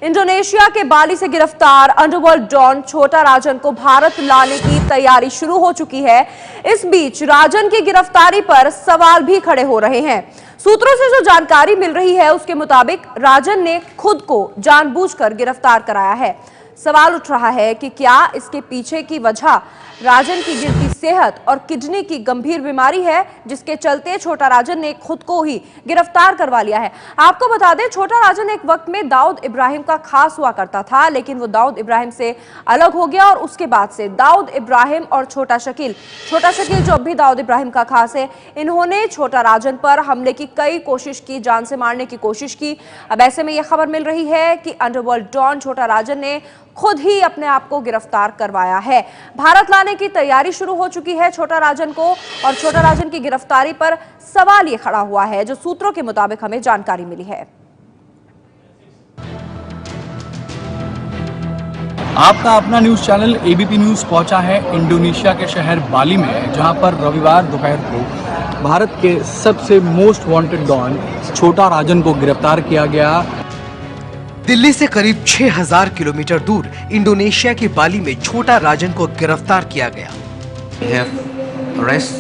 Indonesia के बाली से गिरफ्तार अंडरवर्ल्ड डॉन छोटा राजन को भारत लाने की तैयारी शुरू हो चुकी है। इस बीच राजन की गिरफ्तारी पर सवाल भी खड़े हो रहे हैं। सूत्रों से जो जानकारी मिल रही है उसके मुताबिक राजन ने खुद को जानबूझकर गिरफ्तार कराया है। सवाल उठ रहा है कि क्या इसके पीछे की वजह राजन की गिरती सेहत और किडनी की गंभीर बीमारी है, जिसके चलते छोटा राजन ने खुद को ही गिरफ्तार करवा लिया है। आपको बता दें, छोटा राजन एक वक्त में दाऊद इब्राहिम का खास हुआ करता था, लेकिन वो दाऊद इब्राहिम से अलग हो गया और उसके बाद से दाऊद इब्राहिम और छोटा शकील जो अब भी दाऊद इब्राहिम का खास है, इन्होंने छोटा राजन पर हमले की कई कोशिश की, जान से मारने की कोशिश की। अब ऐसे में यह खबर मिल रही है कि अंडरवर्ल्ड डॉन छोटा राजन ने खुद ही अपने आप को गिरफ्तार करवाया है। भारत लाने की तैयारी शुरू हो चुकी है छोटा राजन को, और छोटा राजन की गिरफ्तारी पर सवाल ये खड़ा हुआ है, जो सूत्रों के मुताबिक हमें जानकारी मिली है। आपका अपना न्यूज चैनल एबीपी न्यूज पहुंचा है इंडोनेशिया के शहर बाली में, जहां पर रविवार दोपहर को भारत के सबसे मोस्ट वांटेड डॉन छोटा राजन को गिरफ्तार किया गया। दिल्ली से करीब 6000 किलोमीटर दूर इंडोनेशिया के बाली में छोटा राजन को गिरफ्तार किया गया। We have arrest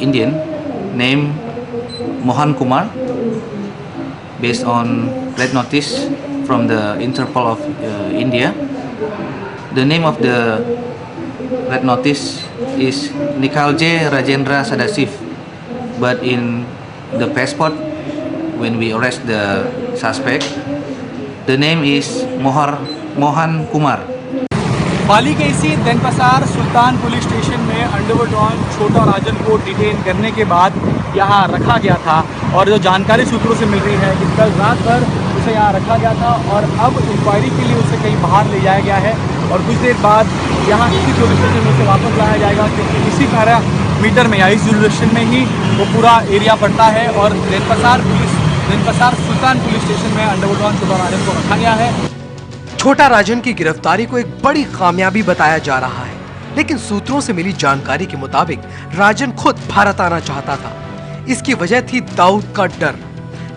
Indian named Mohan Kumar based on red notice from the Interpol of India. The name of the red notice is Nikalje Rajendra Sadasiv, but in the passport when we arrest the suspect, the name is Mohan Kumar. बाली के इसी देनपसार सुल्तान police station में underworld don छोटा राजन को detain करने के बाद यहाँ रखा गया था, और जो जानकारी सूत्रों से मिल रही है कि कल रात भर उसे यहाँ रखा गया था और अब इंक्वायरी के लिए उसे कहीं बाहर ले जाया गया है और कुछ देर बाद यहाँ इसी पुलिस स्टेशन में उसे वापस लाया जाएगा, क्योंकि इसी पैरामीटर में या इस जुरिस्डिक्शन में ही वो पूरा एरिया पड़ता है। और देनपसार सुल्तान पुलिस स्टेशन में अंडरवर्ल्ड डॉन छोटा राजन को रखा गया है। छोटा राजन की गिरफ्तारी को एक बड़ी कामयाबी बताया जा रहा है, लेकिन सूत्रों से मिली जानकारी के मुताबिक राजन खुद भारत आना चाहता था। इसकी वजह थी दाऊद का डर।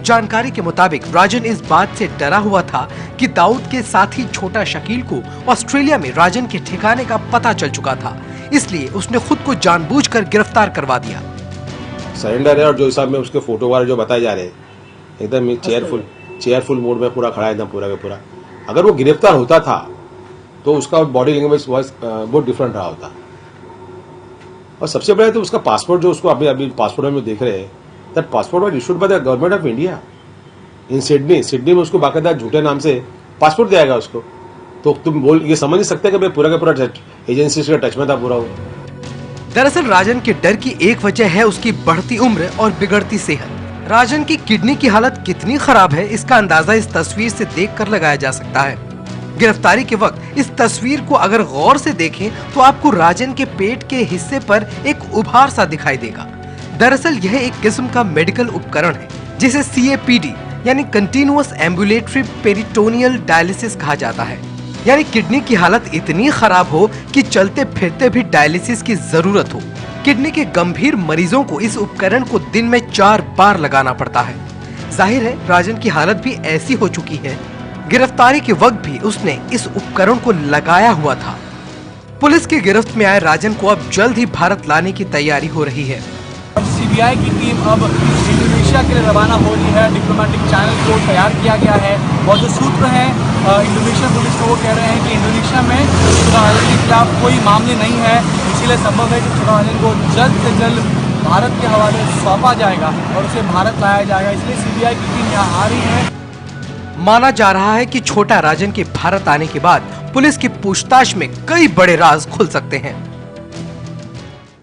जानकारी के मुताबिक राजन इस बात से डरा हुआ था कि दाऊद के साथी छोटा शकील को ऑस्ट्रेलिया में राजन के ठिकाने का पता चल चुका था, इसलिए उसने खुद को जानबूझकर गिरफ्तार करवा दिया। सरेंडर है, और जो हिसाब में उसके फोटो वाले जो बताए जा रहे हैं, एकदम चेयरफुल मोड में पूरा खड़ा है, एकदम पूरा का पूरा। अगर वो गिरफ्तार होता था तो उसका बॉडी लैंग्वेज बहुत डिफरेंट रहा होता। और सबसे बड़ा तो उसका पासपोर्ट, जो उसको अभी पासपोर्ट में देख रहे हैं, that passport was issued by the government of India in Sydney में उसको बाकायदा झूठे नाम से पासपोर्ट दिया गया उसको। तो तुम ये समझ नहीं सकते कि मैं पूरा का पूरा एजेंसी के टच में था पूरा वो। दरअसल राजन के डर की एक वजह है उसकी बढ़ती उम्र और बिगड़ती सेहत। राजन की किडनी की हालत कितनी खराब है, इसका अंदाजा इस तस्वीर से देखकर लगाया जा सकता है। गिरफ्तारी के वक्त इस तस्वीर को अगर गौर से देखें तो आपको राजन के पेट के हिस्से पर एक उभार सा दिखाई देगा। दरअसल यह एक किस्म का मेडिकल उपकरण है जिसे CAPD यानी कंटिन्यूअस एम्बुलेटरी पेरिटोनियल डायलिसिस कहा जाता है। यानी किडनी की हालत इतनी खराब हो कि चलते फिरते भी डायलिसिस की जरूरत हो। किडनी के गंभीर मरीजों को इस उपकरण को दिन में 4 बार लगाना पड़ता है। जाहिर है राजन की हालत भी ऐसी हो चुकी है। गिरफ्तारी के वक्त भी उसने इस उपकरण को लगाया हुआ था। पुलिस की गिरफ्त में आए राजन को अब जल्द ही भारत लाने की तैयारी हो रही है। CBI की टीम अब इंडोनेशिया के लिए रवाना हो रही है। डिप्लोमेटिक चैनल को तैयार किया गया है और जो सूत्र हैं इंडोनेशिया पुलिस को, वो कह रहे हैं कि इंडोनेशिया में छोटा राजन के खिलाफ कोई मामले नहीं है, इसीलिए संभव है कि छोटा राजन को जल्द से जल्द भारत के हवाले सौंपा जाएगा और उसे भारत लाया जाएगा। इसलिए CBI की टीम यहाँ आ रही है। माना जा रहा है कि छोटा राजन के भारत आने के बाद पुलिस की पूछताछ में कई बड़े राज खुल सकते हैं।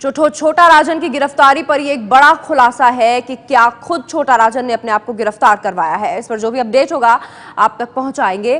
छोटा राजन की गिरफ्तारी पर यह एक बड़ा खुलासा है कि क्या खुद छोटा राजन ने अपने आप को गिरफ्तार करवाया है। इस पर जो भी अपडेट होगा आप तक पहुंचाएंगे।